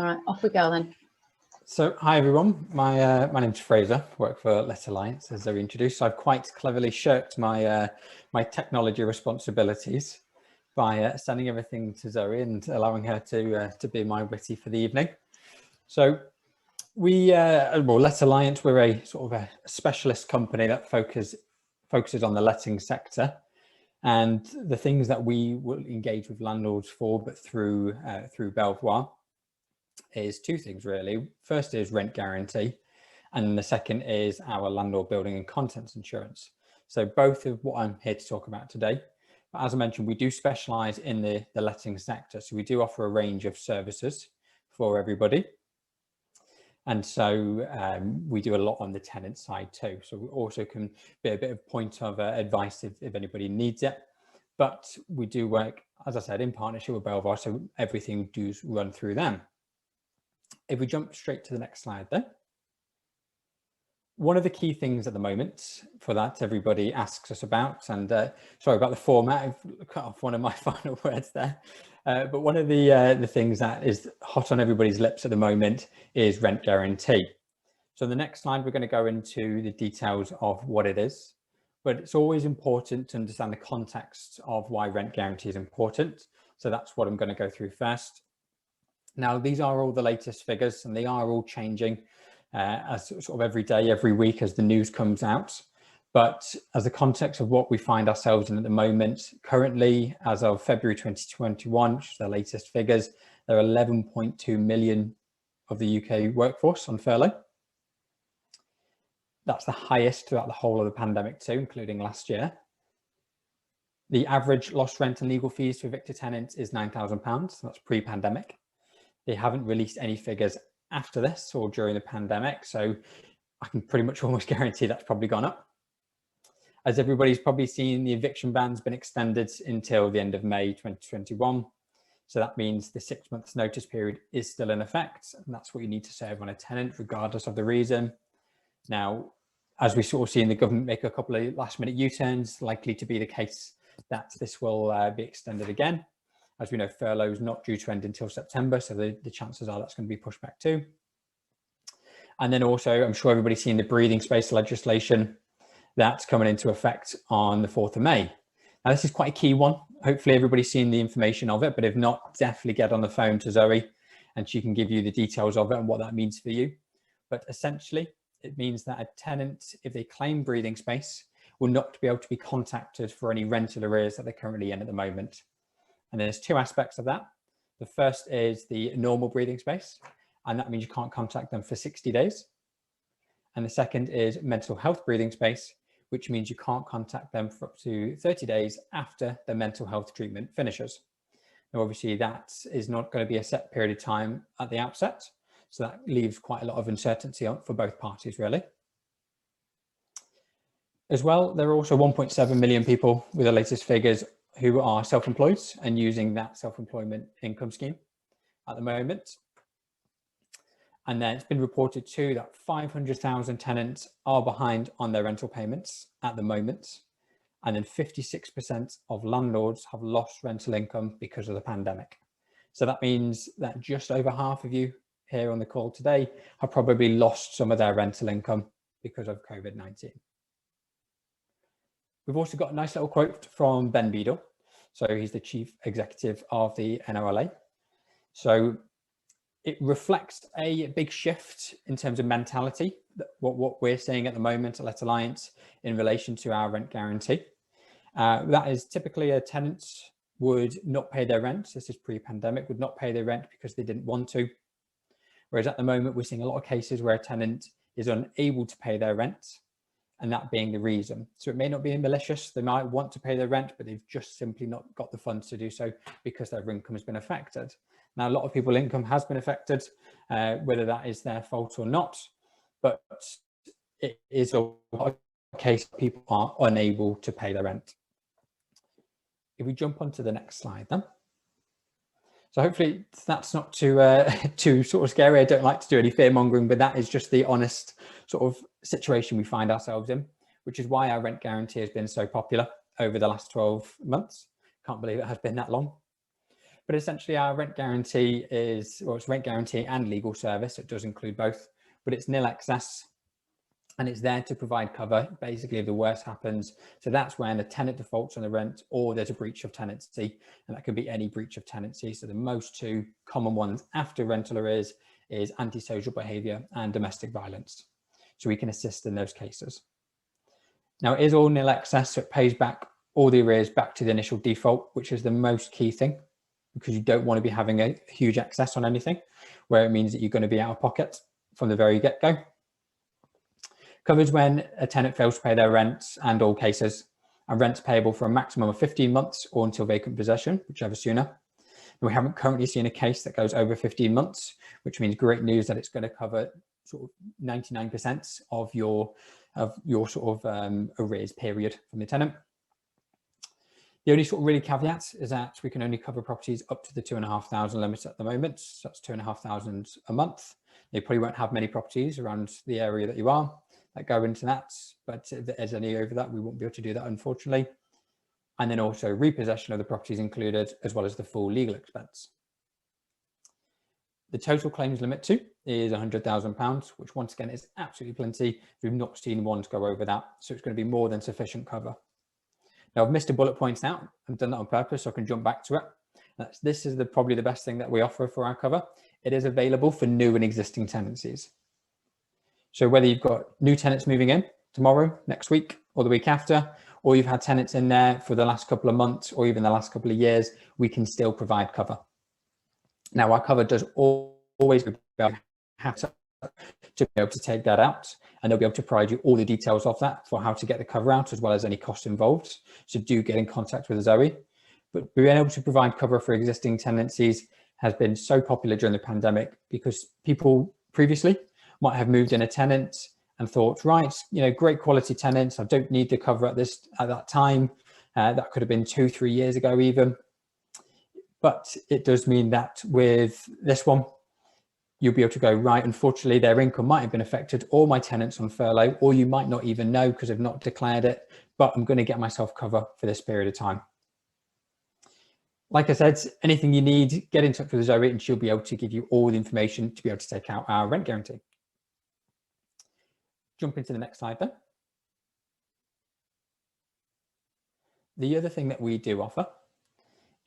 right, off we go then. So, hi everyone, my name's Fraser, work for Landlords Insurance, as they're introduced. So I've quite cleverly shirked my my technology responsibilities by sending everything to Zoe and allowing her to be my witty for the evening. So we, well, Let's Alliance, we're a sort of a specialist company that focuses on the letting sector, and the things that we will engage with landlords for, but through Belvoir, is two things really. First is rent guarantee, and the second is our landlord building and contents insurance. So both of what I'm here to talk about today. But as I mentioned, we do specialize in the letting sector. So we do offer a range of services for everybody. And so we do a lot on the tenant side too. So we also can be a bit of point of advice if anybody needs it. But we do work, as I said, in partnership with Belvoir, so everything does run through them. If we jump straight to the next slide there. One of the key things at the moment for that everybody asks us about, and sorry about the format, I've cut off one of my final words there, but one of the things that is hot on everybody's lips at the moment is rent guarantee. So the next slide, we're going to go into the details of what it is, but it's always important to understand the context of why rent guarantee is important. So that's what I'm going to go through first. Now, these are all the latest figures, and they are all changing as sort of every day, every week as the news comes out. But as the context of what we find ourselves in at the moment, currently, as of February 2021, which is the latest figures, there are 11.2 million of the UK workforce on furlough. That's the highest throughout the whole of the pandemic too, including last year. The average lost rent and legal fees to evicted tenants is £9,000. That's pre-pandemic. They haven't released any figures after this or during the pandemic, so I can pretty much almost guarantee that's probably gone up. As everybody's probably seen, the eviction ban's been extended until the end of May 2021. So that means the 6 months notice period is still in effect, and that's what you need to serve on a tenant, regardless of the reason. Now, as we sort of see in the government make a couple of last minute U-turns, likely to be the case that this will be extended again. As we know, furlough is not due to end until September, so the chances are that's going to be pushed back too. And then also, I'm sure everybody's seen the breathing space legislation that's coming into effect on the 4th of May. Now, this is quite a key one. Hopefully everybody's seen the information of it, but if not, definitely get on the phone to Zoe and she can give you the details of it and what that means for you. But essentially, it means that a tenant, if they claim breathing space, will not be able to be contacted for any rental arrears that they're currently in at the moment. And there's two aspects of that. The first is the normal breathing space, and that means you can't contact them for 60 days. And the second is mental health breathing space, which means you can't contact them for up to 30 days after the mental health treatment finishes. Now, obviously, that is not going to be a set period of time at the outset, so that leaves quite a lot of uncertainty for both parties, really. As well, there are also 1.7 million people with the latest figures who are self-employed and using that self-employment income scheme at the moment. And then it's been reported too that 500,000 tenants are behind on their rental payments at the moment. And then 56% of landlords have lost rental income because of the pandemic. So that means that just over half of you here on the call today have probably lost some of their rental income because of COVID-19. We've also got a nice little quote from Ben Beadle. So he's the chief executive of the NLLA. So it reflects a big shift in terms of mentality, what we're seeing at the moment at Let's Alliance in relation to our rent guarantee. That is typically a tenant would not pay their rent. This is pre-pandemic, would not pay their rent because they didn't want to. Whereas at the moment, we're seeing a lot of cases where a tenant is unable to pay their rent, and that being the reason. So it may not be malicious. They might want to pay their rent, but they've just simply not got the funds to do so because their income has been affected. Now, a lot of people's income has been affected, whether that is their fault or not, but it is a case people are unable to pay their rent. If we jump onto the next slide then. So hopefully that's not too sort of scary. I don't like to do any fear mongering, but that is just the honest sort of situation we find ourselves in, which is why our rent guarantee has been so popular over the last 12 months. Can't believe it has been that long. But essentially our rent guarantee is, well, it's rent guarantee and legal service. It does include both, but it's nil excess. And it's there to provide cover, basically, if the worst happens. So that's when a tenant defaults on the rent or there's a breach of tenancy, and that could be any breach of tenancy. So the most two common ones after rental arrears is antisocial behaviour and domestic violence. So we can assist in those cases. Now, it is all nil excess, so it pays back all the arrears back to the initial default, which is the most key thing, because you don't want to be having a huge excess on anything, where it means that you're going to be out of pocket from the very get-go. Covers when a tenant fails to pay their rent and all cases, and rent's payable for a maximum of 15 months or until vacant possession, whichever sooner. And we haven't currently seen a case that goes over 15 months, which means great news that it's going to cover sort of 99% of your sort of arrears period from the tenant. The only sort of really caveat is that we can only cover properties up to the 2,500 limit at the moment. So that's 2,500 a month. You probably won't have many properties around the area that you are that go into that, but if there's any over that, we won't be able to do that, unfortunately. And then also repossession of the properties included, as well as the full legal expense. The total claims limit too is £100,000, which once again is absolutely plenty. We've not seen one to go over that, so it's going to be more than sufficient cover. Now I've missed a bullet points out. I've done that on purpose so I can jump back to it. This is probably the best thing that we offer for our cover. It is available for new and existing tenancies. So whether you've got new tenants moving in tomorrow, next week, or the week after, or you've had tenants in there for the last couple of months or even the last couple of years, we can still provide cover. Now our cover does always have to be able to take that out, and they'll be able to provide you all the details of that for how to get the cover out, as well as any costs involved. So do get in contact with Zoe. But being able to provide cover for existing tenancies has been so popular during the pandemic, because people previously might have moved in a tenant and thought, right, you know, great quality tenants, I don't need the cover at that time. That could have been 2-3 years ago even. But it does mean that with this one, you'll be able to go, right, unfortunately, their income might have been affected, or my tenant's on furlough, or you might not even know because they've not declared it, but I'm going to get myself cover for this period of time. Like I said, anything you need, get in touch with Zoe and she'll be able to give you all the information to be able to take out our rent guarantee. Jump into the next slide then. The other thing that we do offer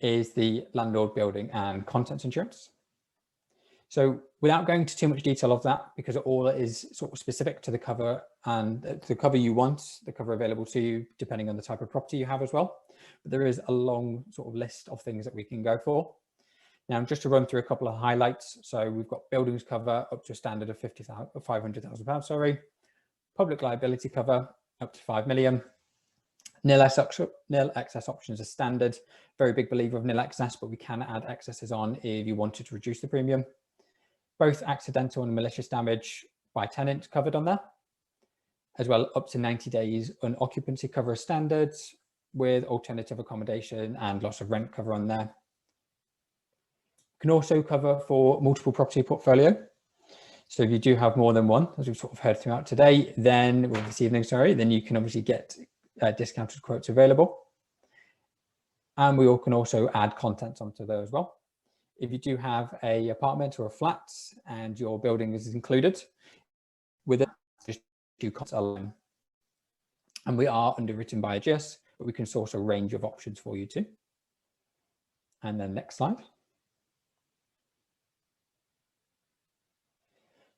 is the landlord building and contents insurance. So without going into too much detail of that, because all is sort of specific to the cover and the cover you want, the cover available to you, depending on the type of property you have as well. But there is a long sort of list of things that we can go for. Now, just to run through a couple of highlights. So we've got buildings cover up to a standard of £500,000, sorry. Public liability cover up to 5 million. Nil excess options are standard. Very big believer of nil excess, but we can add excesses on if you wanted to reduce the premium. Both accidental and malicious damage by tenant covered on there, as well up to 90 days on occupancy cover standards, with alternative accommodation and loss of rent cover on there. Can also cover for multiple property portfolio. So if you do have more than one, as we've sort of heard throughout today, then, well, this evening, sorry, then you can obviously get discounted quotes available. And we all can also add contents onto there as well. If you do have a apartment or a flat and your building is included with it, just do contents alone. And we are underwritten by a GS, but we can source a range of options for you too. And then next slide.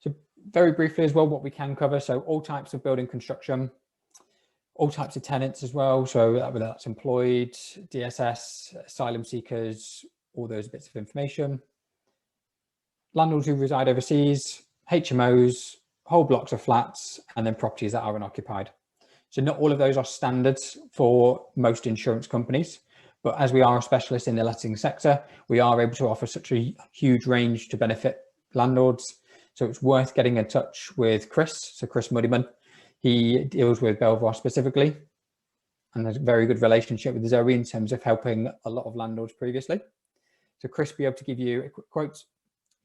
So very briefly as well, what we can cover. So all types of building construction, all types of tenants as well. So whether that's employed, DSS, asylum seekers, all those bits of information. Landlords who reside overseas, HMOs, whole blocks of flats, and then properties that are unoccupied. So not all of those are standards for most insurance companies, but as we are a specialist in the letting sector, we are able to offer such a huge range to benefit landlords. So it's worth getting in touch with Chris. So Chris Muddyman, he deals with Belvoir specifically and has a very good relationship with Zoe in terms of helping a lot of landlords previously. So Chris will be able to give you a quick quote,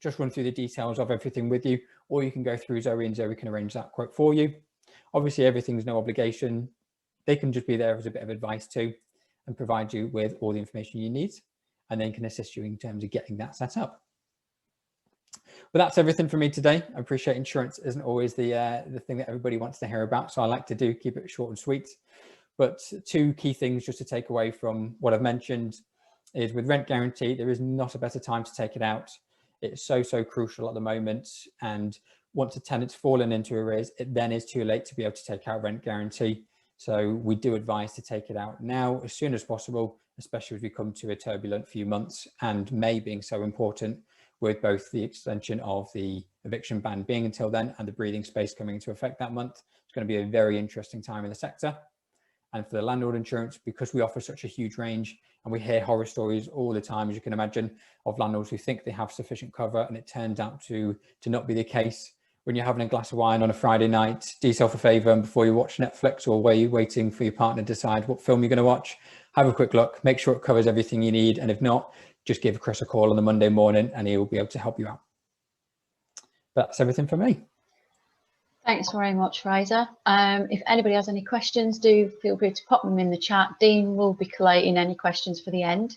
just run through the details of everything with you, or you can go through Zoe and Zoe can arrange that quote for you. Obviously, everything's no obligation. They can just be there as a bit of advice too and provide you with all the information you need. and then can assist you in terms of getting that set up. But that's everything for me today. I appreciate insurance isn't always the thing that everybody wants to hear about, so I like to keep it short and sweet. But two key things just to take away from what I've mentioned is with rent guarantee, there is not a better time to take it out. It's so crucial at the moment. And once a tenant's fallen into arrears, it then is too late to be able to take out rent guarantee. So we do advise to take it out now as soon as possible, especially as we come to a turbulent few months, and May being so important with both the extension of the eviction ban being until then and the breathing space coming into effect that month. It's going to be a very interesting time in the sector. And for the landlord insurance, because we offer such a huge range, and we hear horror stories all the time, as you can imagine, of landlords who think they have sufficient cover and it turns out to not be the case. When you're having a glass of wine on a Friday night, do yourself a favor, and before you watch Netflix or where you're waiting for your partner to decide what film you're going to watch, have a quick look, make sure it covers everything you need. And if not, just give Chris a call on the Monday morning and he will be able to help you out. But that's everything for me. Thanks very much, Fraser. If anybody has any questions, do feel free to pop them in the chat. Dean will be collating any questions for the end.